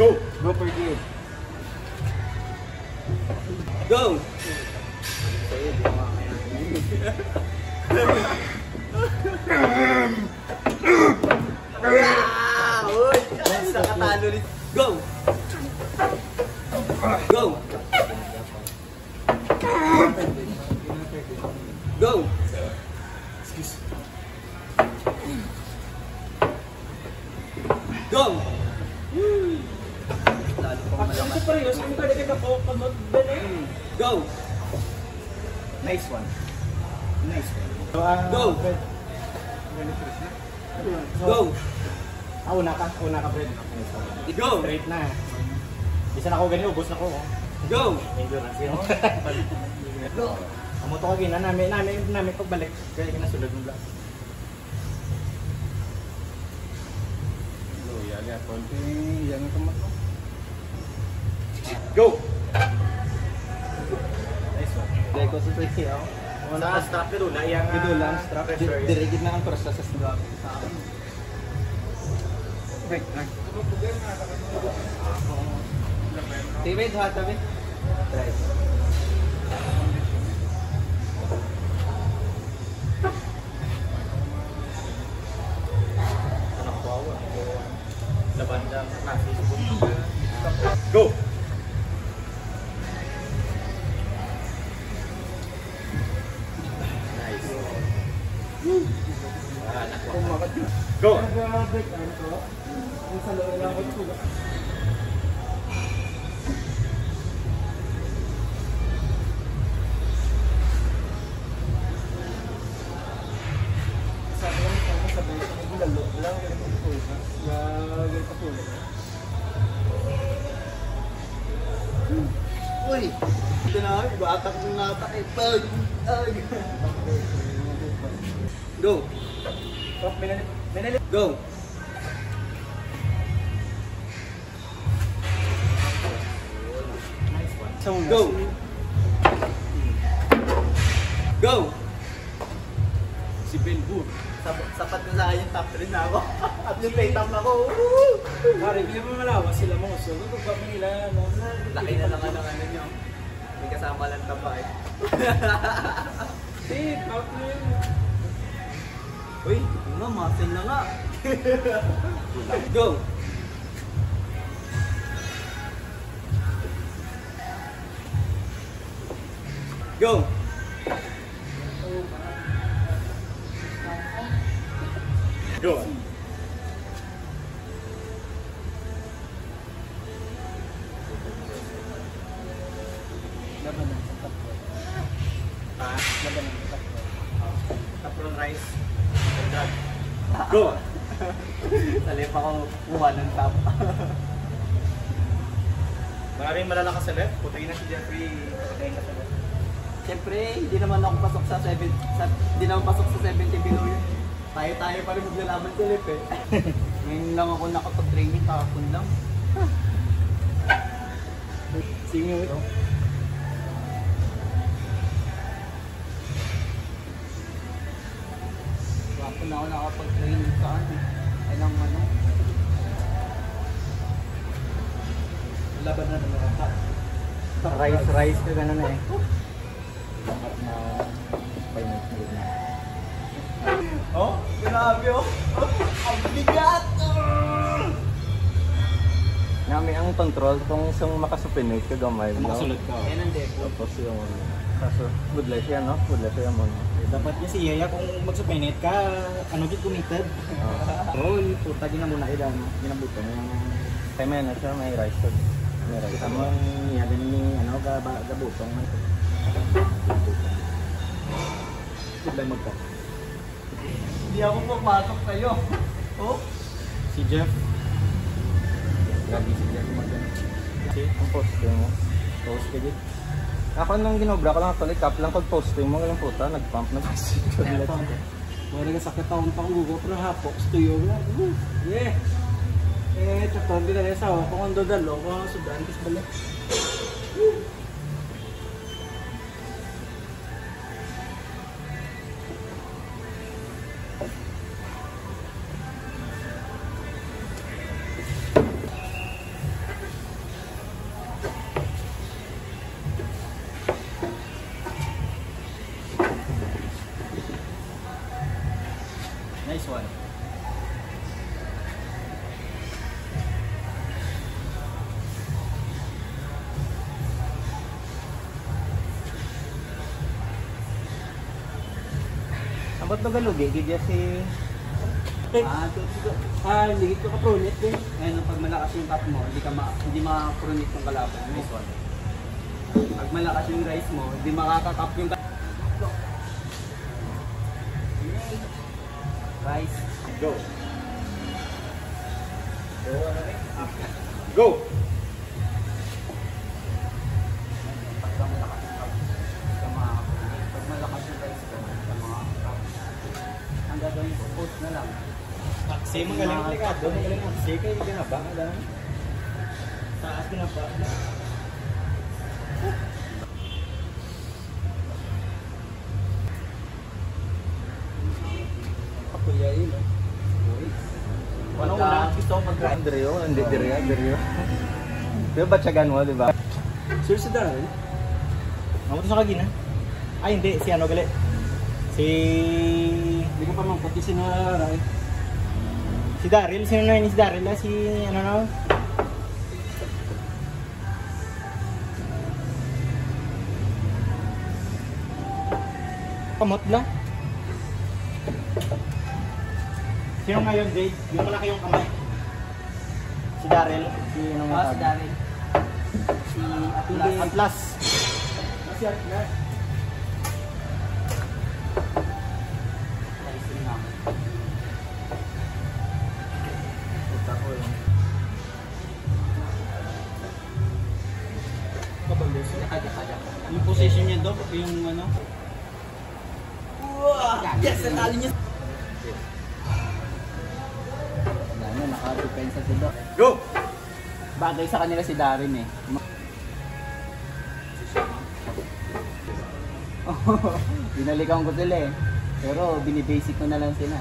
Go! Go for you. Go! Uy! Sa katalo ulit. Go! Go! Go! Go! Actually, parehas. Kung talaga ka po, kamot ba na yun? Go! Nice one. Nice one. Go! Go! Una ka, Fred. Go! Straight na. Isa na ako ganyan, ubos na ko. Go! Endurance yun. Go! Kamuto ka gina, namin pagbalik. Kaya kinasulad ng block. Go, yaga, konti. Yan ito mo. Go! Nice one. Dahil ko sa sa'yo ako. Sa strap nito, layang lang, strap. Dirigid na ang prasa sa strap. Right, right. David, hot David. Right. Anak ko ako. Labanda, Facebook. Go! Nice. Go! Uy! Ito na, batak ng natak eh. Pag! Go! Go! Go! Go! Si Benbur. Sapat na sa akin yung top 3 na ako. At yung pay top na ako. Pare, hindi mo malawas sila mga uso. Ito ba nila? Laki na lang ang ano nyo. May kasama lang taba eh. Hindi, top na yun. Uy, ano, muscle na nga. Go! Go! Go! Laban ng top 4. Ha? Laban ng top 4. Tapron rice. Go! Talip ako kuha ng top. Maraming malalakas sa left. Putayin na si Jeffrey. Putayin na sa left. Siyempre, hindi naman ako pasok sa 70 below yun. Tayo pa rin maglalaban sa lip eh. Ngayon lang ako nakapag-training, kahapon lang. Singyo ito. Kahapon na ako nakapag-training sa ano. Ay lang ano. Laban na naman ako. Rice ka ganun eh. Dapat na finance mo na. Oh, grabe oh. Ang bigat! Nami ang control kung isang makasupinate ka gamay. Makasulod ka. Yan ang depo. Tapos yung kaso, budlay siya no? Budlay siya mo. Dapat niya si Yaya kung mag-supinate ka, ano git committed. Roll, puta din na muna ilan. Ginabuto mo yung... Kaya may na siya, may rice food. May rice Kita mo yung yagan ni ano, gabutong. Budlay mo ka. Hindi ako papasok sa'yo. Oh? Si Jeff. Grabe si Jeff maganda. Ang posting mo. Post ka din. Ako nang ginobra ko lang actually, cap lang pag posting mo, ganun puta, nag-pump na kasi. Wala nga sakit taon pang gugo, pero hapok, stuyo nga. Yeah. Eh, tatawag din na rin sa ako kung dodalo, kung sudan, kasi balik. to galugi, gidya si... Ligit ko ka prunit eh. Ngayon, pag malakas yung tap mo, hindi makaprunit yung kalaban. Nice one. Pag malakas yung rice mo, hindi makakatap yung rice. Go! Go! Pag malakas yung rice ko, ang gagawin ko, post na lang. Taxi, magaling aplikado. Magaling taxi. Kaya hindi na ba? Taas ko na ba? Kuya yun eh. Ano una? Gusto ko mag-grind. Andreo, Andreo. Pero batsagan mo, di ba? Sir, si Darren? Ako to sa kagina. Ay, hindi. Si ano gali? Si... Hindi ka pa mangkot yung sinara eh. Si Daryl. Sino na yun si Daryl? Si ano na? Kamot na? Sino ngayon, Jade? Yung malaki yung kamay. Si Daryl. Si ano nga? Si Daryl. Si Atlas. Atlas. Si Atlas. Rising na. Puta ko yun. Kabalos. Kaya. Yung position niya, Dok, yung ano? Yes! Natalo niya! Ano, naka-depensa si Doc. Go! Bagay sa kanila si Darren eh. Binalikan ko sila eh. Pero binibasic ko na lang sila.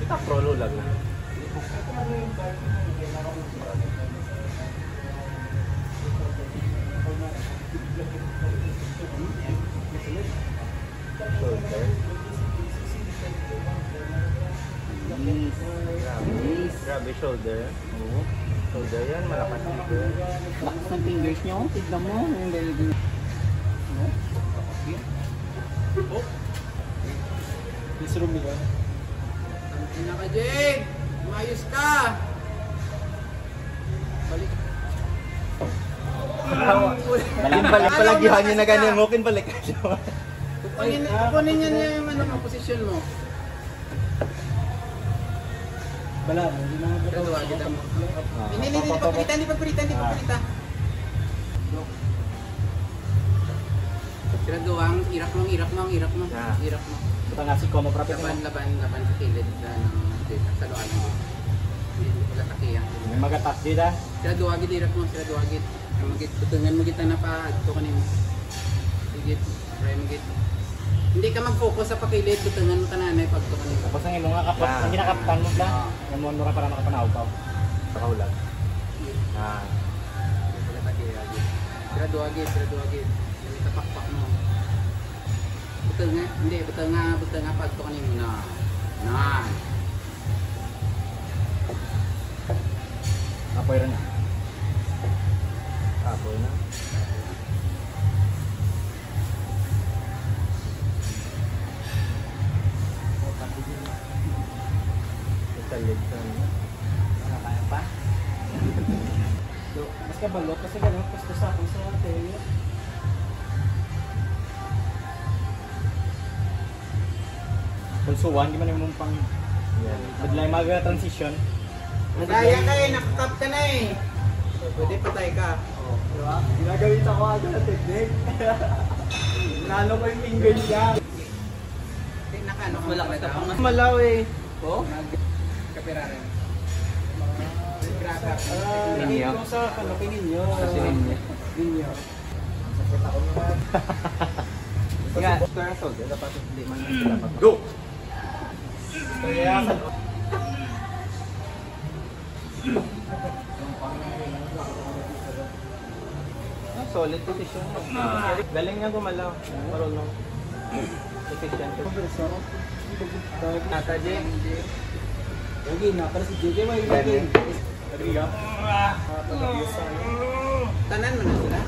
Ito prolo lang na. Shoulder. Grabe shoulder. Oo. Shoulder yan, malakas dito. Lakas ng fingers nyo. Tignan mo. Yung baby. Miss Romeo. Ina ka, Jade! Umayos ka! Balik. Balik palagihan niya na ganyan. Mukin balik ka siya. Kunin niya yung ano, position mo. Bala, hindi na ako. Pero kita mo. Hindi pagpalitan. Graduang, irak mo. Yeah. Irak mo. Ito nga si Kono Prapit. Laban sa kilid sa loan mo. Hindi pala takiyan. May magatas dito. Sila duwagid, irak mo. Tutungan mo kita na pa. Ito ka nimo. Sige, try mo kita. Hindi ka mag-focus sa pakilid. Tutungan mo tananay pag ito ka nimo. Tapos ang ilong nga kapot. Ang ginakaptan mo ba? Yung mo ka para makapanaw pa. Pakahulag. Hindi pala takiyan. Sila duwagid. Hindi tapakpak mo. Betul nga pag ito ka nimo na. Apoy rin na. Apoy na. Italig sa ano. Kaya pa? Mas kabalot kasi gano'n. Gusto sa akin sa tayo. Pulsuan, di man yung pang... Badlay mag-transition. Kaya ka eh, nakakap ka na eh. Pwede patay ka. Diba? Ginagawin ako agad na technique. Nalo ko yung finger niya. Nakano ka malaki ka pang Malaw eh. ko? Kapirarin. Ninyo. Kung sa ninyo. Kasi ninyo. Ninyo. Sakit ako naman. Nga, square shoulder, dapat hindi man dapat. Go! Kaya solid position. Galing niya gumalaw. Marunong. Efficient. Nata J. Okay na, para si JJ may gagawin. Tanan mo na sila?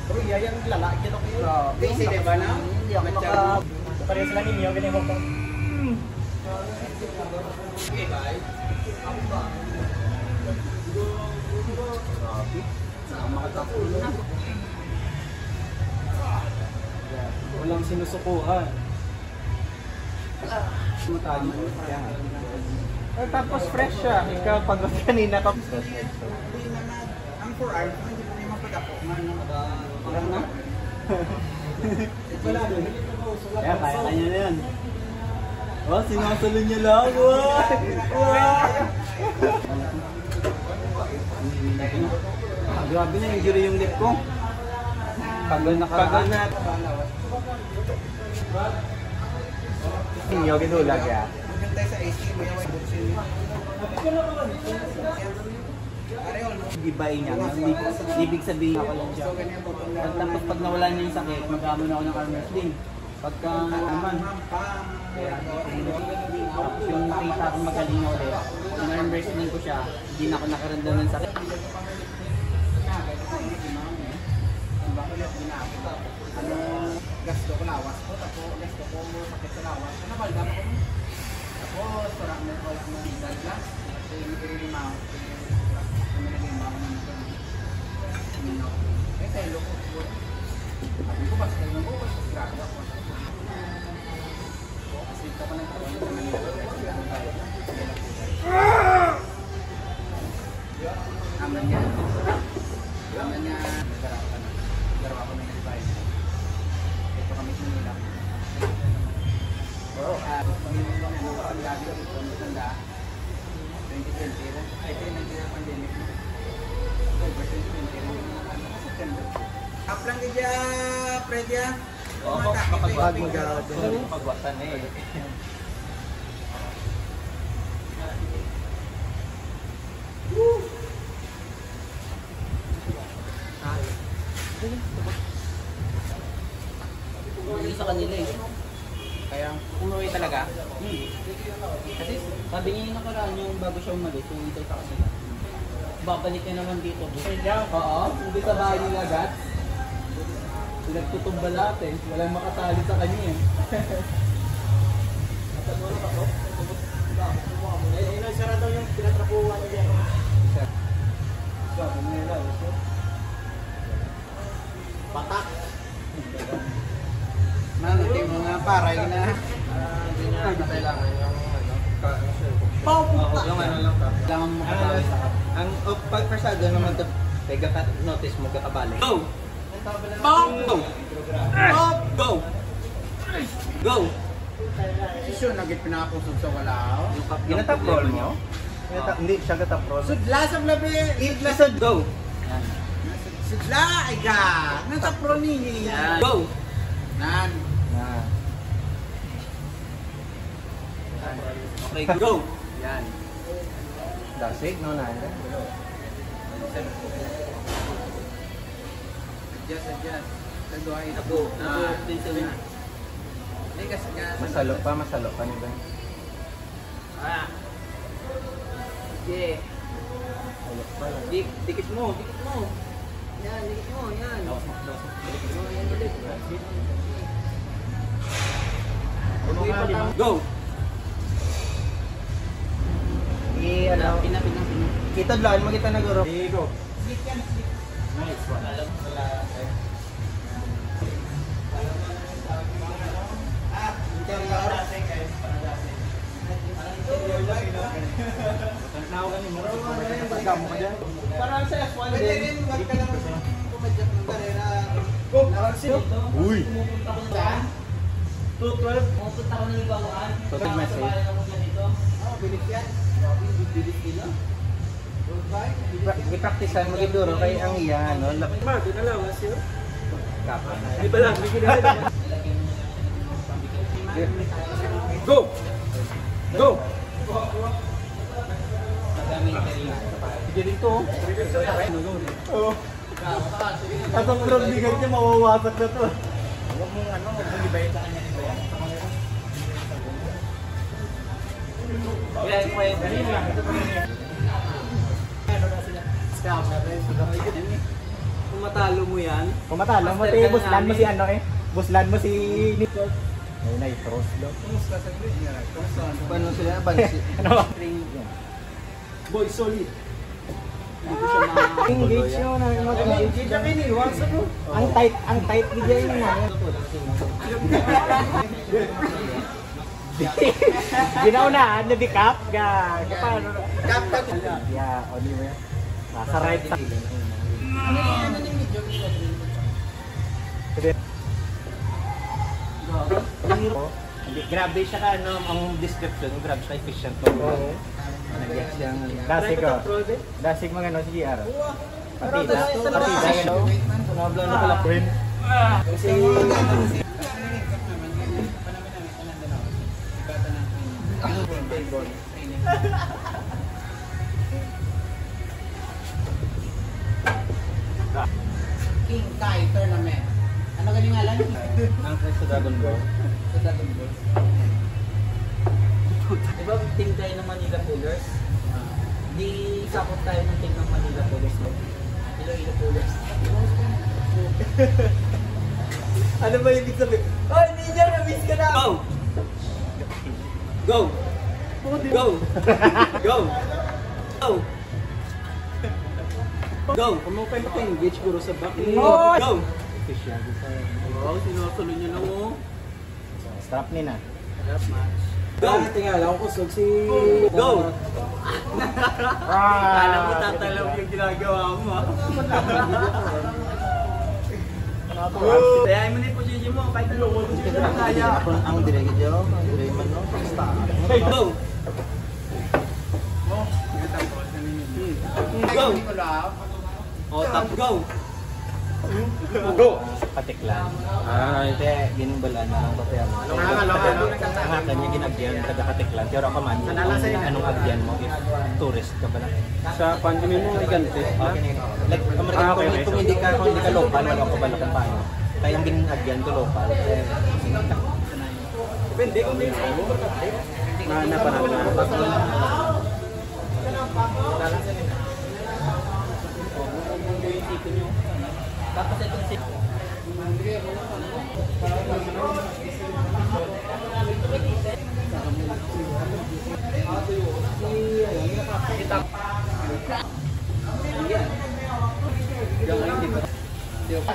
Pero yayang lalaki ito kayo. Busy diba na? Hindi ako maka... Pareho sila ninyo, ganyan ko. Walang sinusukuhan. Matali. Tapos fresh siya. Ikaw pagod kanina ka. Ang forearm, hindi mo naman padako. Alam na? Kaya kaya kanya na yan. Oh, sinasalo niya lang. Wow! Grabe na, injury yung lip ko. Pagod na karaan. Inyo, ginulag ya. Huwag tayo sa AC, may away buksin niya. Gibain niya. Ibig sabihin ako lang siya. Tapos pag nawala niya yung sakit, mag-amon ako ng arm wrestling. Pagka naman, tapos yung nakita akong magaling na ulit, yung arm wrestling ko siya, hindi na ako nakaramdam ng sakit. Gasto ko lawas ko, tapos gasto ko mo sakit sa lawas. Ano ba, dami ko mo? Tapos, parang may wala mo ng daglas. Kasi hindi mo kami naging mga naman. Eh, sa ilo ko. Sabi ko, basta kayo mo, basta grabe ako. Kasi ito ko nang karoon sa Manila. Aman niya. Aman niya. Nagaraw ako ng advice. Ito kami sa Manila. Ang gabi ko ito, matanda. 2020. Ay, ito yung nag-pandemic na. October 2020. September. Up lang ka dyan, Fred ya. Oo, kapag mag-aarap din. Pagwasan eh. Hindi sa kanila eh. Kaya, umuwi talaga. Kasi sabi niya yung nakaraan yung bago siya umalis, yung ito sa kanila. Babalik niya naman dito. Oo, hindi sa bahay nila agad. Pinagtutumba lahat eh. Walang makatali sa kanya eh. Sara daw yung pinatrapuhan niya. Patak. Manati mo nga paray na. Hindi na kailangan yung Paupunta! Yung ano lang ka. Kailangan mo makatawin sa kap. Ang pagpasado naman ito, pega ka notice mo kakabalik. Go! Bong! Go! Bong! Go! Go! Sisyo, nagit pinakakusog sa wala. Ginatap roll mo? Hindi, siya gatap roll. Sudla sa labi! Isod, go! Yan. Sudla! Ay ga! Natapro niya! Yan. Go! Nan! Yan. Okay, go! Yan. Dasig, no na. Adjust. Tagduhay na po. Din sila. Hindi kasi ka... Masalo pa nila. Sige. Salok pa lang. Dikit mo. Yan, dikit mo. Yan. Yan ulit. Go! Ano? Pina. Kita dlaan mo kita naguro. Go. Nice one. Tanaw ka ni mo. Pagkamo ka dyan. Parang sa F1 din. Uy! 212. Pupunta ko ng Libangan. Tutog message. Gipraktisan mo giduro kay ang iya no. Mark, na lang, siya. Kapan. Di ba lang, bigyan na. Go! Go! Sige dito. Oh. Atong frog bigat niya mawawasak na to. Huwag mong ibayin sa kanya. Kung matalo mo yan, Kung matalo mo, buslan mo si ano eh. Buslan mo si Nico. Ayun na, i-cross daw. Kumusta sa inyo? Kumusta? Paano sila? Bansi. Ano ba? Boy, solid. Hindi ko siya Engage yun. Hindi ka kiniwan sa mo. Ang tight video yun na. Ginaunahan, nabikap. Paano? Yeah, Oliver. Nasa right side. Ano ni medyo? Hindi, grabe siya ka, ano, ang description, grabe siya efficient to. Oo. Nag-get siyang, dasig ko. Dasig mga ano, sige, araw. Partida, ano. Sunabla na pala. Kasi, King Kai Tournament. Ano galing nga lang? ang sa Dragon Ball. Sa Dragon Ball. Diba team tayo ng Manila Pullers? Di sakot tayo ng team ng Manila Pullers. Iloilo Pullers. Ano ba ibig sabihin? Oh, Ninja! Na-miss ka na! Go! Go! Go! Go! Go! Go! Kung mo kayo maka-engage guro sa back. Go! Efficient. Wow, sinutuloy niyo lang mo. Strap ni na. Go! Tingala ako kusog si... Go! Alam mo tatalaw yung ginagawa mo ha? Kaya mo na yung position mo, kahit ano mo position mo kaya. Ako ang direkidyo, ang direkman no. Go! Go! O, tap, go! Go! Patiklan. Hindi, ginumbalan na lang ba kaya mo. Ang akin yung ginagyan, taga-patiklan. Pero ako man, anong agyan mo if tourist ka ba lang? Sa pandemi mo, igante. Okay, like, kung hindi ka local, wala ko ba kung paano. Kaya ang ginagyan to local. Depende kung may sa'yo. Na panalo na. Tapos itong si...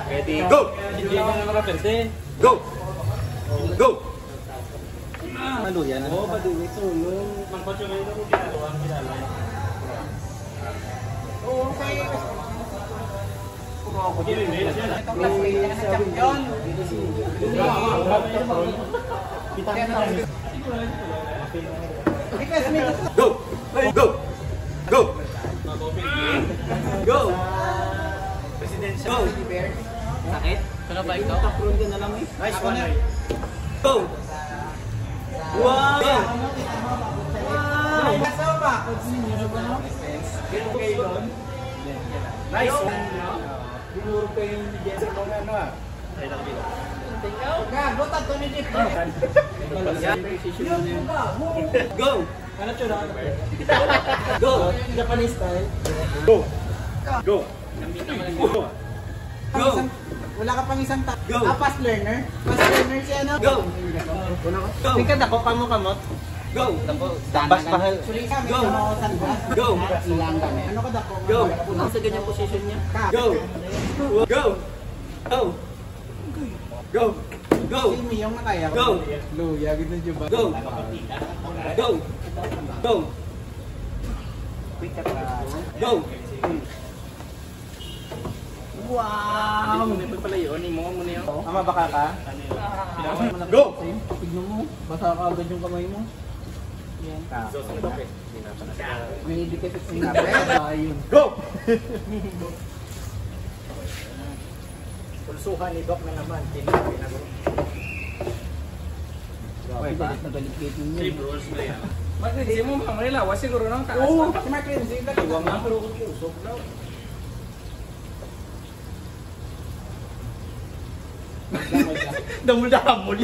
Ready? Go! Hindi mo na makapente. Go! Go! Maluyan. Oo, paduwi ito. Yung mangkotso ngayon ako ginagawa ang ginagawa. Oo, okay. Itong classmate na champion. Go! Go! Go! Go! Go! Sakit? Ano ba ito? Tapron ka na lang eh. Nice one. Go! Wow! Kasama ba? Nice! Binuro ko yung Jensen mo nga ano ah. Gago, tato ni Jeff. Go! Ano tsura? Go! Japanese style. Go! Go! Go! Wala ka pang isang Go! fast learner. Fast learner siya no? Go! Go! Tingkat ako, kamot. Go! Bas pahal. Go! Go! Ano ka dako? Go! Nasa ganyang position niya. Go! Go! Go! Go! Go! Si Miyong na kaya. Go! Luya, gito niyo ba? Go! Go! Go! Go! Wow! Ama baka ka? Go! Tignan mo, basa ka agad yung kamay mo. Yan. May idikit sa inyo. Ayun. Go! Pulsuhan ni Doc na naman. Galit na galit gate ninyo. Hindi mo mamalilawas siguro ng taas. Oo, si Mark Lindsay, dalawa nga. Damul-damul.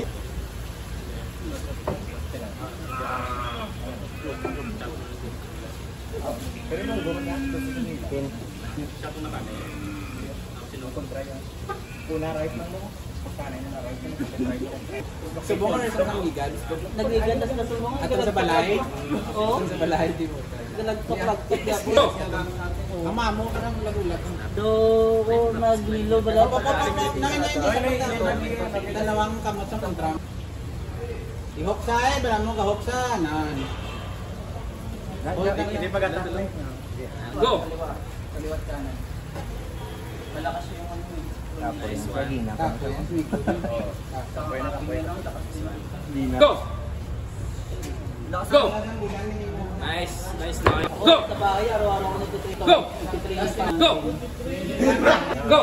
Pero nung gumana, pin. Una right lang mo. Subukan na sa nagigan. Nagligan tas nasulungan. Ato sa balay. Oo. Sa balay di mo. Nagkaplagkat niya po. Ama mo ka nang lagulat. Do ko naglilo bala. Dalawang kamot sa kontra. Ihoksa bala mo kahoksa nan. Hindi pa gata. Go! Kaliwat kanan. Malakas yung ano eh. Tapos kagina pa. Go! Lakas Go! ng Nice, nice Noy. Go! sa bahay, araw-araw ko nagtutrito. Go! Nagtutraining pa. Go! Go!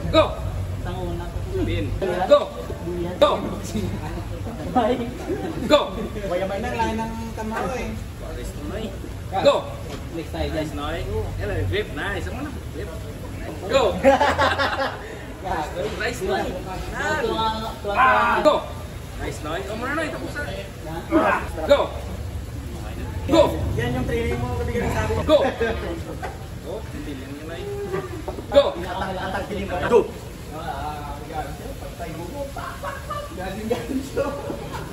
Go! Tanguna. Bin. Go! Go! Bye. Go! May nang ng kamao eh. Go! Next tayo dyan. Nice Noy. Grip, nice. Ano na? Grip. Go! Nice Noy. Go! Nice Noy. O muna Noy, tapos na. Go! Go! Yan yung training mo kabigyan sa akin. Go! Go! Bilin niyo Noy. Go! Go!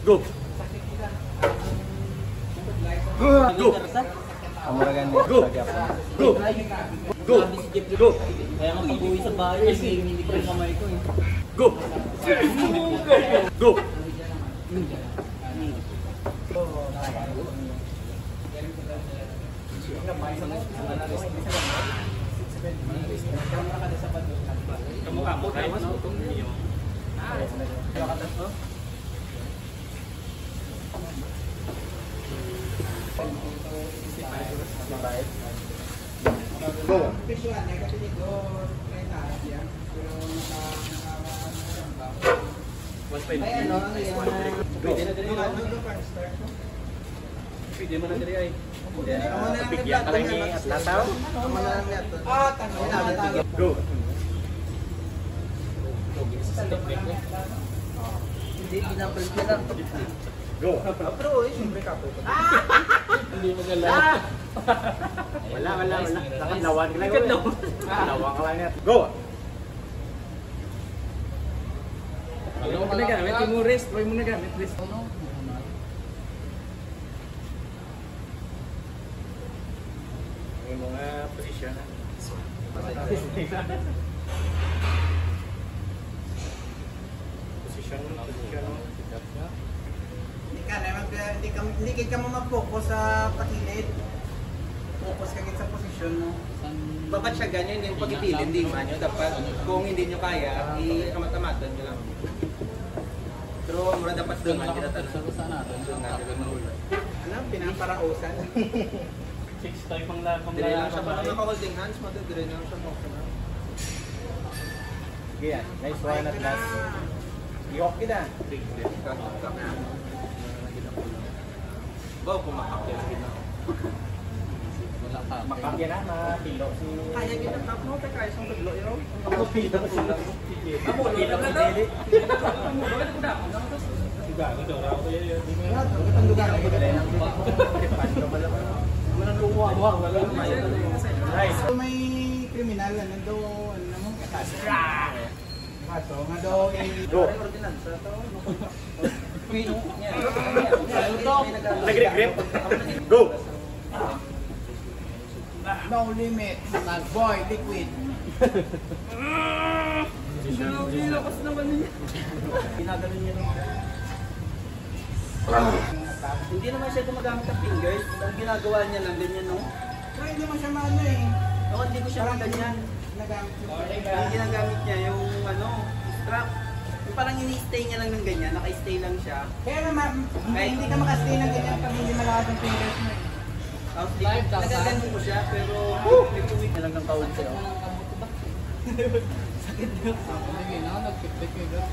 Go! Go! Amuragan niya. Go! Go! Go! Go! Kaya nga pag-uwi sa bahay, kasi hindi ko rin kamay ko eh. Go! Go! Kamukha mo tayo mas utong niyo. Go! Visual, negative go. Try na yan. Pero Ay ano, Pwede na dali ay. Pwede mo na dali ay. Bigyan ka lang ni Atlataw. Go! hindi pinaprint na lang. Go! Pero eh, siyempre kapo. Hindi magala. Wala. Nakatlawan ka lang. Nakatlawan ka lang niya. Go! Ano mo na gamit? Yung rest, try mo na gamit. Rest. Yung mga posisyon. Posisyon. Hindi ka mo mag-focus sa pakilid. Focus ka sa posisyon mo. Babat siya ganyan, hindi yung pag-ipilin, hindi man nyo. Dapat, kung hindi nyo kaya, i-kamat-amatan nyo lang. Pero mura dapat doon nga, kita tanong. Doon nga, doon mahulog. Ano? Pinaparausan. Six type ang lahat. Dire lang siya, parang naka-holding hands, dire lang siya mo. Sige yan. Nice one at last. I-off kita. Bawa pumakakya lang kita. Makakya na, matilo si... Kaya ginatap mo, kaya kaya isang taglo yun. Matilo si... Matilo na daw. Bakit ko dapat? Nice. So, may kriminal, ano daw, ano mo? Kaso nga daw, Go! Nag-regrip. Go! no limit, mag-boy, liquid. Lakas naman niya. Ginaganon niya ng Hindi naman siya gumagamit ng fingers. Ang ginagawa niya lang, ganyan no? Pero hindi mo siya maano eh. Ako hindi ko siya ganyan. Nagamit siya. Ang ginagamit niya yung ano, strap. Yung parang ini-stay niya lang ng ganyan, naka-stay lang siya. Kaya naman, hindi ka makastay ng ganyan pag hindi malakas ang fingers mo eh. Tapos nagaganon ko siya, pero may tuwid na lang ng kawan siya. Sakit yun. Sige na, nag-fit ko yun.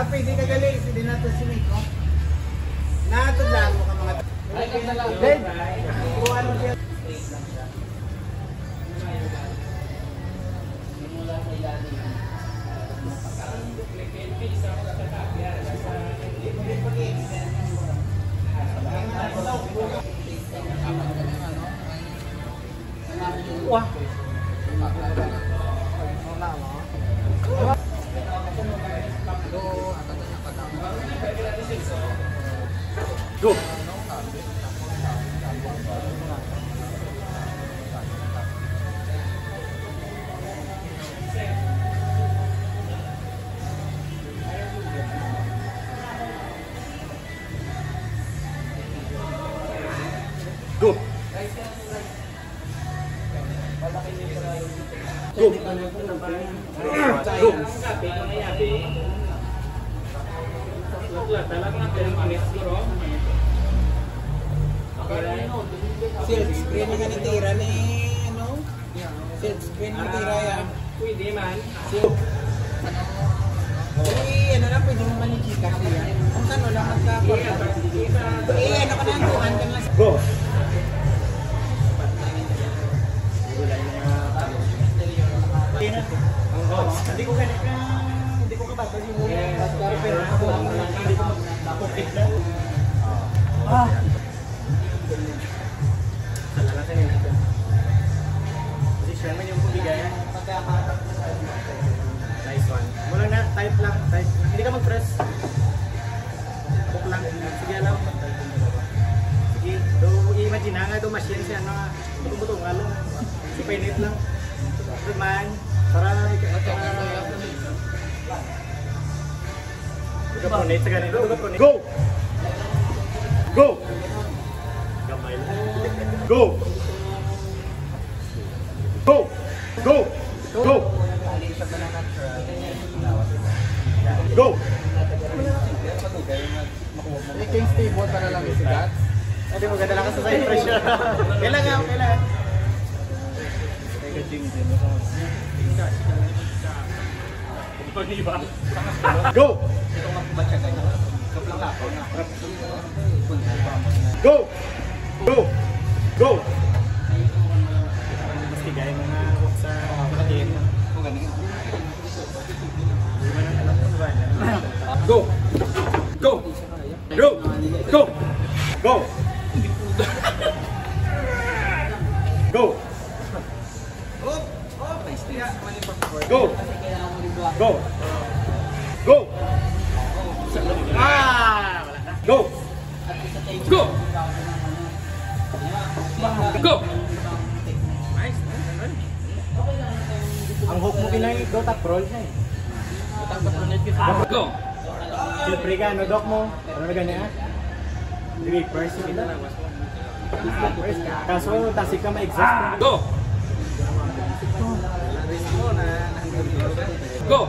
Pwede ka galing, hindi natin si Miko. Natudlaan mo ka mga... Ay, kaya lang. Kuhaan mo siya. Mula sa ilalim. Wah. Go. Go. Go. Silk screen na ganitira ni, ano? Silk screen na tira yan. Pwede man. Ano lang, pwede mo man ni Chika siya. Kung saan lang magka-porta. Ano ka na, kuhan ka na. Go. Hindi ko ganit na, hindi ko kabata yung muna. Pero ako, hindi ko makupit na. Ah! Position man yung pumigayan. Nice one. Mula na, type lang. Type. Hindi ka mag-press. Book lang. Sige lang. Sige. Do imagine na nga do machine siya na buto-buto nga lang. Si Pinit lang. Good man. Para ika-pronate sa ganito. Go! Go! Gamay lang. Go! Go! Go! Go! Go! King stable para lang yung sigat. Hindi mo ganda lang ka sa side pressure. Kailangan, kailangan. Go! Go! Go! Go! Mas higay mo na sa pagkain. Go! Go! Go! Go! Go! Go! Go! Go! Go! Ah! Go! Go! Go! Ang hook mo pinay do tap roll niya eh. Go! Siyempre ka, ano dok mo? Ano na ganyan? Sige, first yun lang. Kaso, tasik ka ma-exhaust. Go! Go!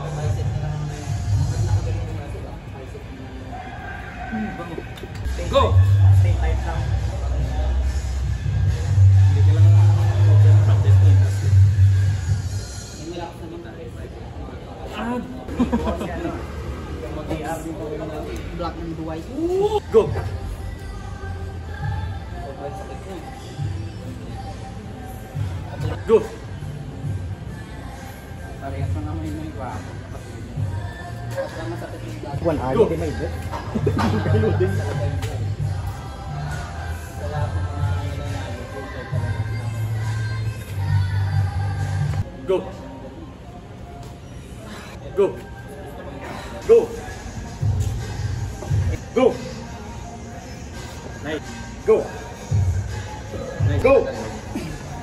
Go! Stay tight lang. Hindi ka lang practice mo. Black and white. Go! Go! Parehas na naman yung iba. Basta masakit yung black. One hour, di may bit. Kalo din. Go! Go! Go! Go! Nice. Go! Nice. Go!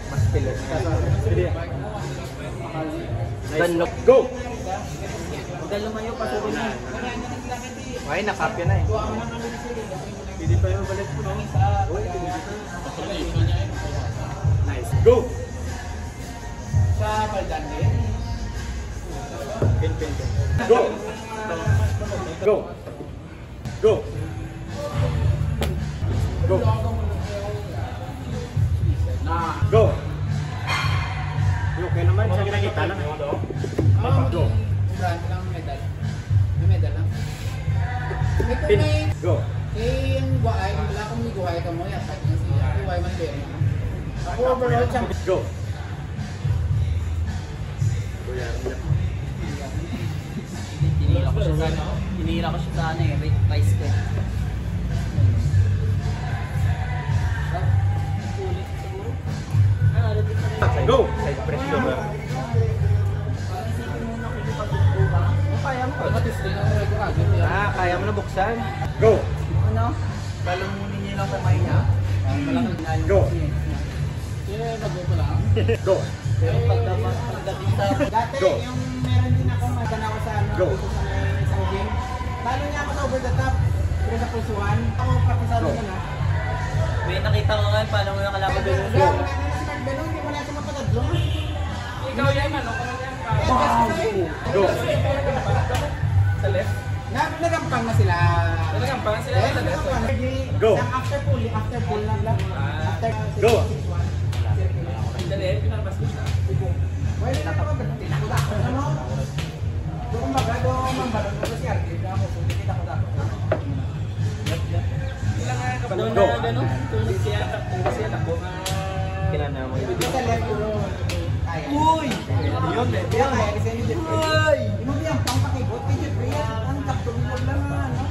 Mas pilos. Sige. Nice. Go! Huwag lumayo, pasukin mo. Ay, nakapya na eh. Hindi pa yung balik mo. Nice. Go! Sa Baldan din. Pin. Go! Go! Go! Go! Go! Okay naman, sa ginagita lang. Go! Brand lang medal. May medal lang. Pin. Go! Yung guay, wala akong may guay ka mo. Yan, guay man din. Ako overall champion. Go! Hinihila ko siya sa ano eh, vice ko. Go! Pressure. Kaya mo ka, matis din ang regulado. Kaya mo na buksan. Go! Ano? Lalamunin niya lang kamay niya. Malaking Go! Kaya bago lang. Go! Pero pagdating sa... Dati, Go. yung meron din ako, magana ako sa ano, Go. dito sa may isang game. Talo niya ako sa over the top. Pero sa pulsuhan, ako partisado Go. na na. May nakita ko nga paano mo nakalaban Pero doon. yung ano na si Mark Belon, hindi mo na siya mapagadlo. Ikaw yan, ano? Go! Sa left? Nagampang na sila. Nagampang sila Eh, sa left. nagampang. Go. Ang after pull na lang. After Go. Sa left, pinabas ko siya. Pwede na ako ba? Ano? Doon baga, doon mambalon ko si Argid. Ako, kita ko dapat. Doon Go. na gano'n, tulad siya, takbo nga. Kinana mo yun. Dito sa left ko. Kaya. Uy! Yun, kaya kaya kasi ni Jeffrey. Yung biyang pang pakibot kay Jeffrey, ang taktubilog lang na, ano?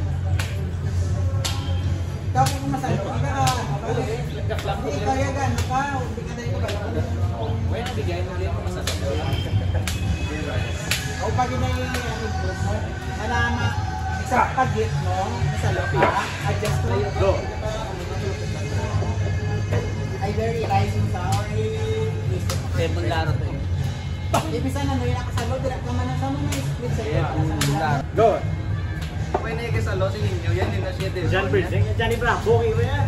Ikaw kung masalo, hindi ka, hindi kaya gano ka, hindi ka tayo magalaman. Kaya nabigay mo rin ang masasabi. O pag ina-improve mo, malama, sa pag-hit mo, masalo ka, adjust mo. Go! Either i-rise mo sa or i-twist mo. Sebon laro to yun. Ibig sana mo yung nakasalo, direct naman na sa mo na split sa Go! Pwede na yung kasalo si Ninyo. Yan din na siya din. John Bridging, Johnny Bravo, okay ba yan?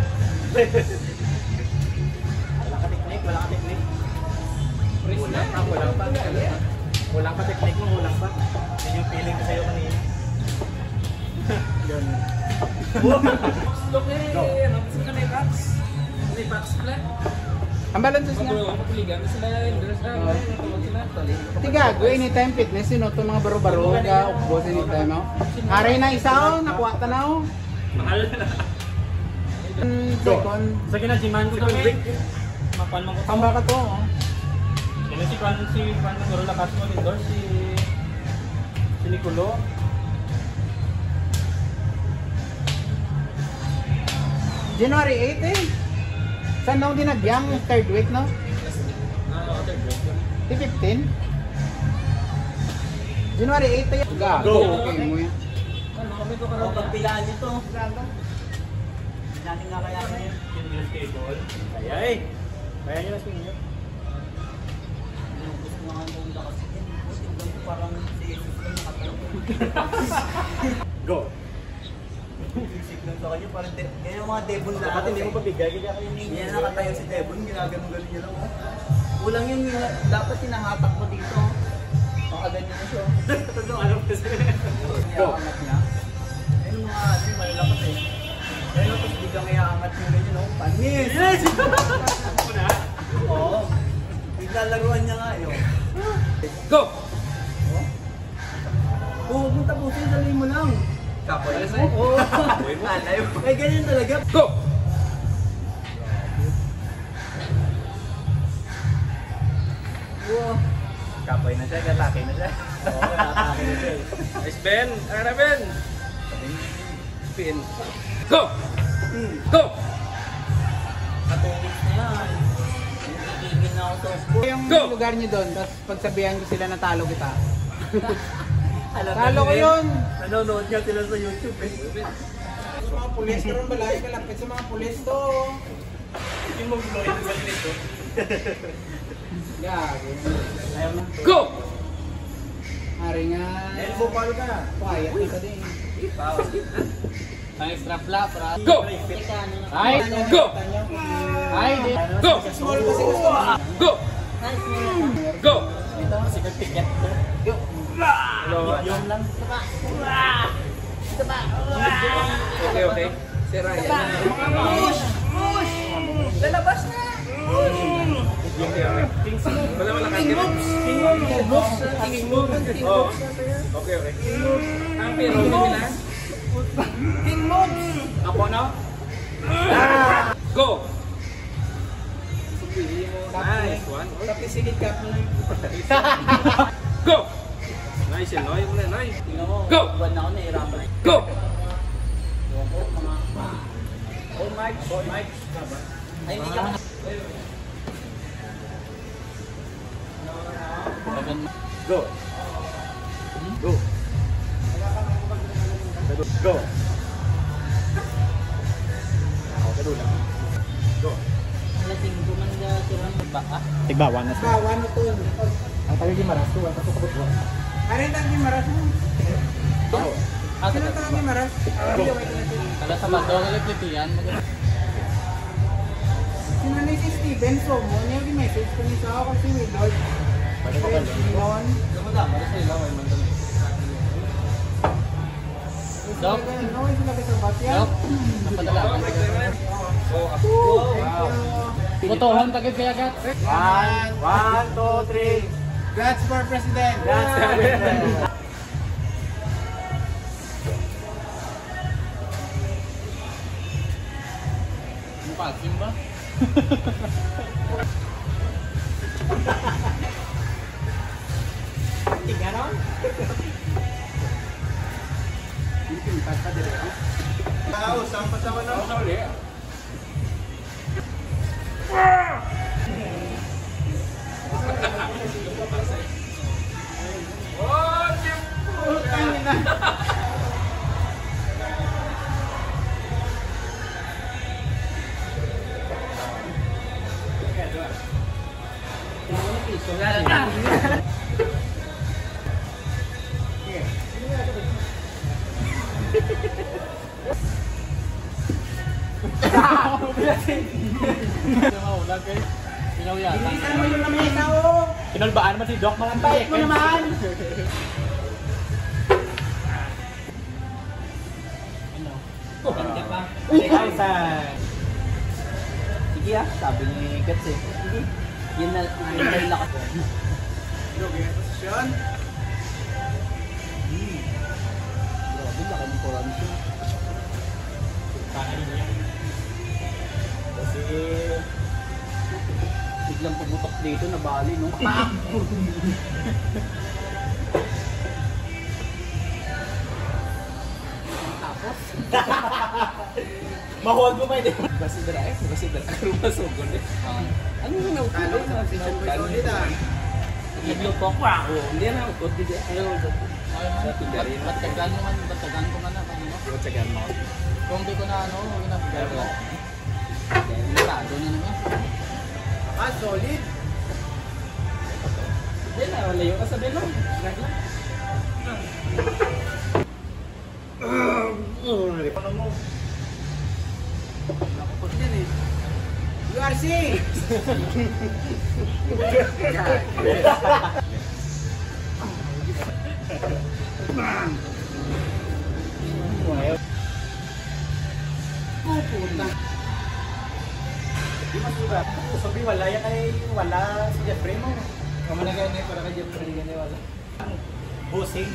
Wala ka teknik, wala ka teknik. Kulang pa, kulang pa. Kulang pa teknik mo, kulang pa. Yan yung feeling ko sa'yo kanina. Yun. Look eh, ano, gusto ka na i-box? May box pala. Ang balance niya. Mapuligan sila, endorse na, natulog sila. Tigago, anytime fitness, yun, ito mga baro-baro, ubos anytime, oh. Aray na isa, oh, nakuha ta na, oh. Mahal na. Second, Sa ginajiman ko kami. Makuan mo ko. tamba ka to, oh. Yan si Juan Nagoro lakas mo endorse si Niculo. January 8, eh. Saan daw dinagyang? Third week, no? Third week. Di 15? January 8 tayo. Go. Okay mo yan. Ano, kami ko karoon. Pagpilaan nyo to. Natin nga kaya niya. Yung table. Kaya eh. Kaya nyo na swing nyo. Gusto nga nung lakas yun. Tingnan ko parang si Jesus lang nakatayo. Go. Sisik lang sa kanya, parang kaya yung mga Devon na Dapat hindi mo pabigay, kaya kayo Hindi na nakatayo si Devon, ginaganon-ganon niya lang. Oh. Kulang yung dapat hinahatak mo dito. Makaganyan na siya. Totoo, alam ko sa'yo. Go. Iaangat niya. Ayun mga ate, malalakas eh. Ayun, tapos biglang iaangat yung ganyan, oh. Panis! Yes! Ako na. Oo. Naglalaruan niya nga yun. Go! Huwag mo tapusin, dali mo lang. Kapoy. Oo. Alay mo. Ay, ganyan talaga. Go! Wow. Kapoy na siya, gatake na siya. Oo, natatake na siya eh. Nice Ben! Ara Ben! Spin. Go! Go! Katungkit na yan. Itigil na ako sa sport. Yung Go! lugar niyo doon, tapos pagsabihan ko sila na talo kita. Alam Talo ko yun! Nanonood nga sila sa YouTube eh. Sa mga pulis, karoon balay, kalapit sa mga pulis to. Yung mag-vlog sa dito. Gago. Ayaw na. Go! Hari nga. Elbow palo ka. Quiet na ka din. Ang extra flap, ra. Go! Ay! Go! Ay! Di. Go! Small kasi gusto mo. Go! Go! Ito, sikat ticket. Go. Yung lang. Saba. Saba. Okay, okay. Si Ryan. Push! Push! Lalabas na! Wala King moves! King moves! King moves! King Oh. moves! Okay, okay. Ang pero nila. King moves! Ako na? Go! Nice one. Tapi sigit ka po na yung Go! Nice yun, no? Yung muna, nice. Tingnan mo, Go! buwan na ako nahirapan. Go! Yung ko, mga... Oh, Mike! Oh, Mike! Ay, hindi ka... Go. Go. Go. Go lang. Go. Lasing ko man na tirang baka. Tigbawan na siya. Bawan mo to. Ang tayo Gimaras to, ang kabot mo. Ano yung tang Gimaras mo? Ah, Sino tang Gimaras? Kala sa bato ko lang yan. Sino na si Steven Somo? Niya yung message ko niya sa ako kasi Willard. Simon. Dumadama sa ilaw ay man dali. Dok. Ano yung sila sa Batya? Dok. Napadala. Botohan tagid kaya gat. 1, 2, 3. That's for President. That's for President. Mukha simba. Tingnan. Saan pa sa na? Sa uli. Wala kay. Ilaw yan. Bilisan mo yung lamesa oh. Kinulbaan naman si Doc mga Bait mo naman. Ganda pa. 3,000. Sige ah, sabi ni Gats eh. Sige. Yun na yung lakas. Posisyon. Grabe, laki ng koran siya. Kasi Biglang pumutok dito, nabali no? Tapos? ma-hold mo ba hindi? Basi dala rumasugon eh. Ano yung nautuloy na sinautuloy? Naglupok pa ako. Hindi na ako. Ayaw ko. Batagan mo man, batagan ko man na kanina. Pero tsagaan mo. Kung di ko na ano, huwag na bigyan ko. Lado na naman. Ah, solid. Yan na, layo ka sa belong. URC. Pupunta. Di masuga. Sabi wala yan ay wala si Jeffrey mo. Kamu na ganyan para kay Jeffrey ganyan wala. Busing.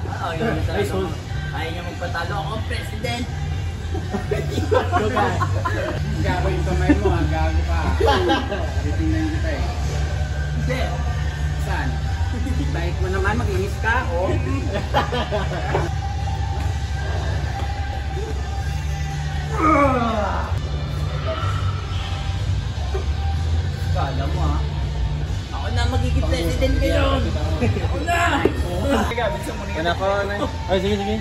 Ay, so, ayaw niya magpatalo ako, President! Gago yung kamay mo ha, gago ka. Titingnan kita eh. Hindi! Saan? Bait mo naman, mag-inis ka oh. Kala mo ha? Ako na magiging President ngayon! Ako na! Anak ko na. Ay, sige, sige.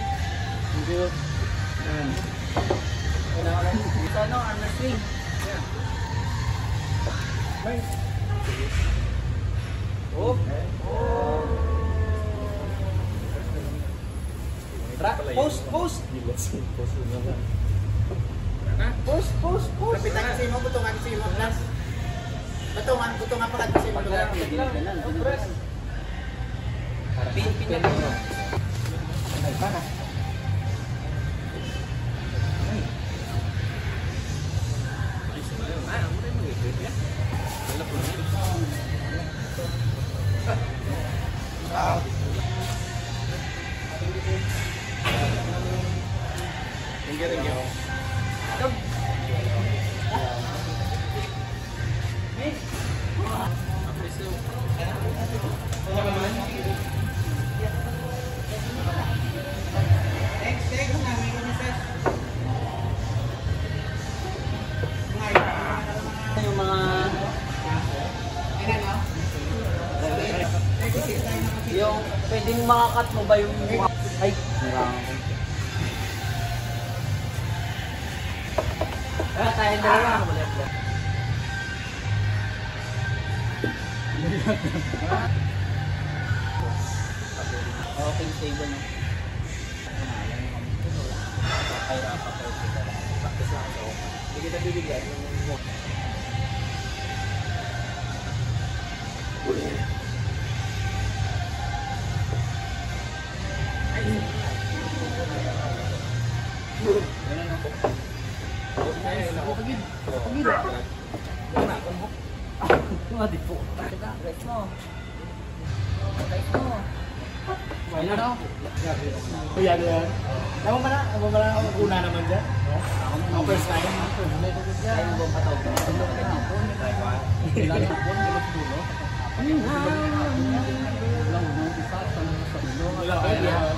Thank you. Ito ano, armor swing. Oh. Post, post. Post, post, post. Kapitan kasi mo, butungan kasi mo. Plus. Butungan pa kasi mo. Pin na mo. Ay, para. Thank you. Yung pwedeng makakat mo ba yung ay, nirang ko. Tayo dalawa. Okay, stable na. Kaya pa ko kita. Practice lang ako. Hindi kita bibigyan ng mo. Di po. Rest mo. Rest mo. Ano daw? Kuya yan. Tama ba na? Tama ba na ako una naman dyan? Ako first time. Ay, ang buong pataw. Ang buong pataw. Ilan ang buong pataw dulo?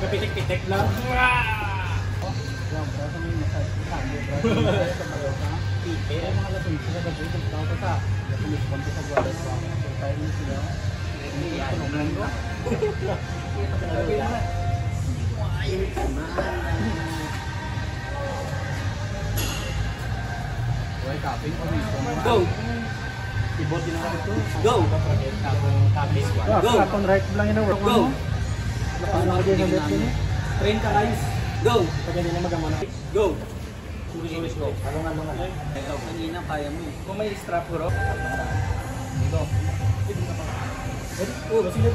Kapitik-pitik lang. Pero mga lasing sila gabi, kung tao sa pulis-ponto sa guwalas ko. Tayo nyo sila. Go! Ibot din ako ito. Go! Go! Kapag right lang yun ang work Go! mo. Lapang ako din ang left yun. Train ka guys. Go! Pag hindi na magamana. Go! Along. Ikaw kanina kaya mo eh. Kung may strap bro. Ito. Sige.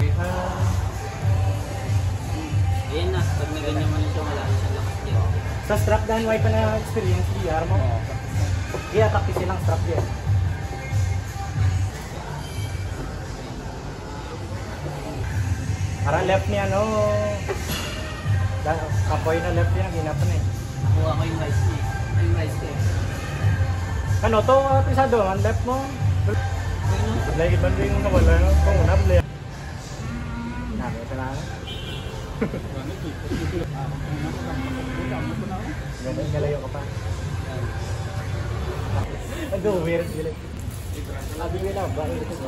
Ayan na, pag naganyan mo na siya, wala na siyang lakas dyan. Sa strap dahil may pa na experience VR mo. Kaya takti silang strap yan. Parang left niya no. Kapoy na left niya, ginapan eh. Nakuha ko yung rice niya. Yung rice ko eh. Ano to, pisado, ang left mo. Lagi ba yung nawala no? Kung una, play. Nakita na ako. Galayo ka pa. Aduh, weird gila. Sabi nila, bakit ito?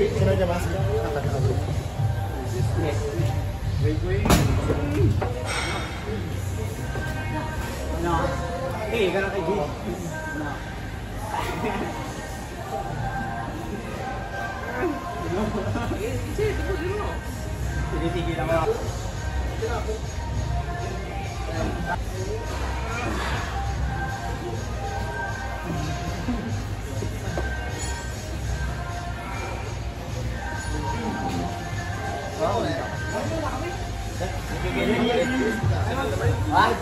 Sino aja mas? No. Eh, karena kayak gini. No. Tigil lang ako. Ah?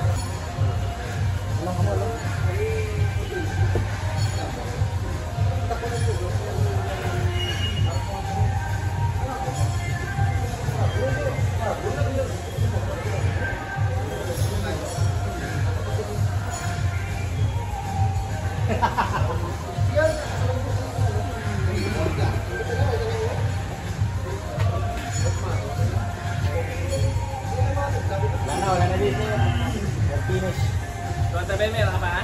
Wala na dito. Finish. So, tabi, meron ka pa?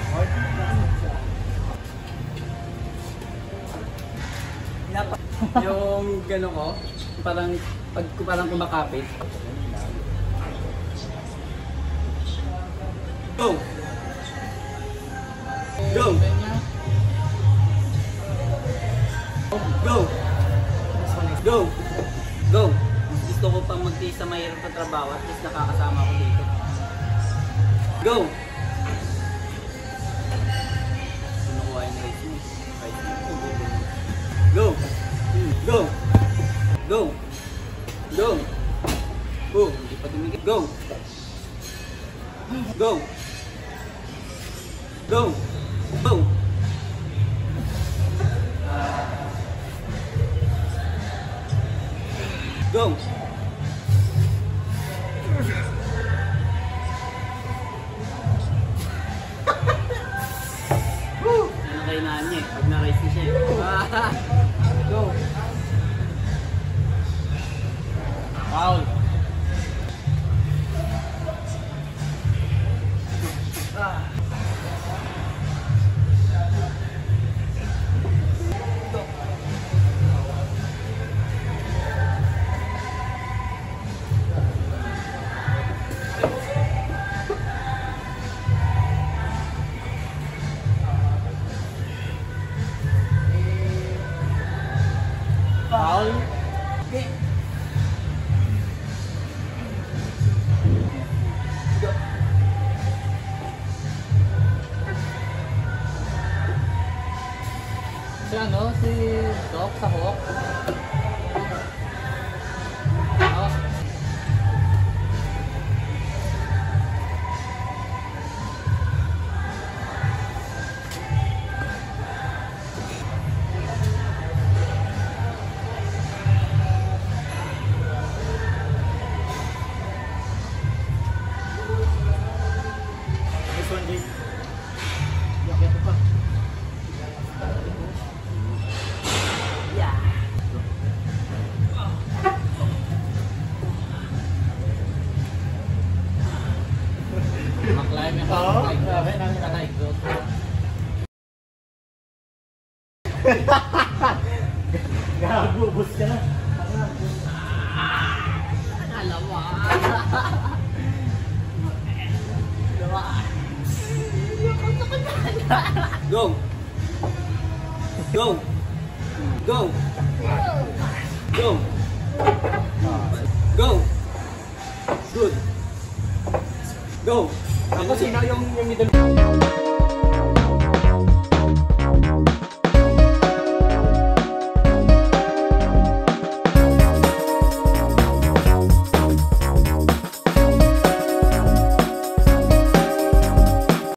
Yung gano'n ko, parang pag parang kumakapit. Go! Go! Go! Go! Go! Gusto ko pang magtiis sa mahirap na trabaho at least nakakasama ko dito. Go! Kinukuha yung rice mo. Go! Go! Go! Go! Go! Hindi pa tumigil. Go! Go! Go! Go! Go! Ano kainaan niya eh, pag na-raise na siya eh. Go. Foul. Foul. Si ano? Si Doc sa Hawk? Oh. This one, Jake. Yakit ko pa. Yeah. Maklaim yung Oo. grabe namin na exhaust. Gago, bus ka na. Alam mo. Go! Go! Go! Go! Go! Good! Go! Ako sino yung middle?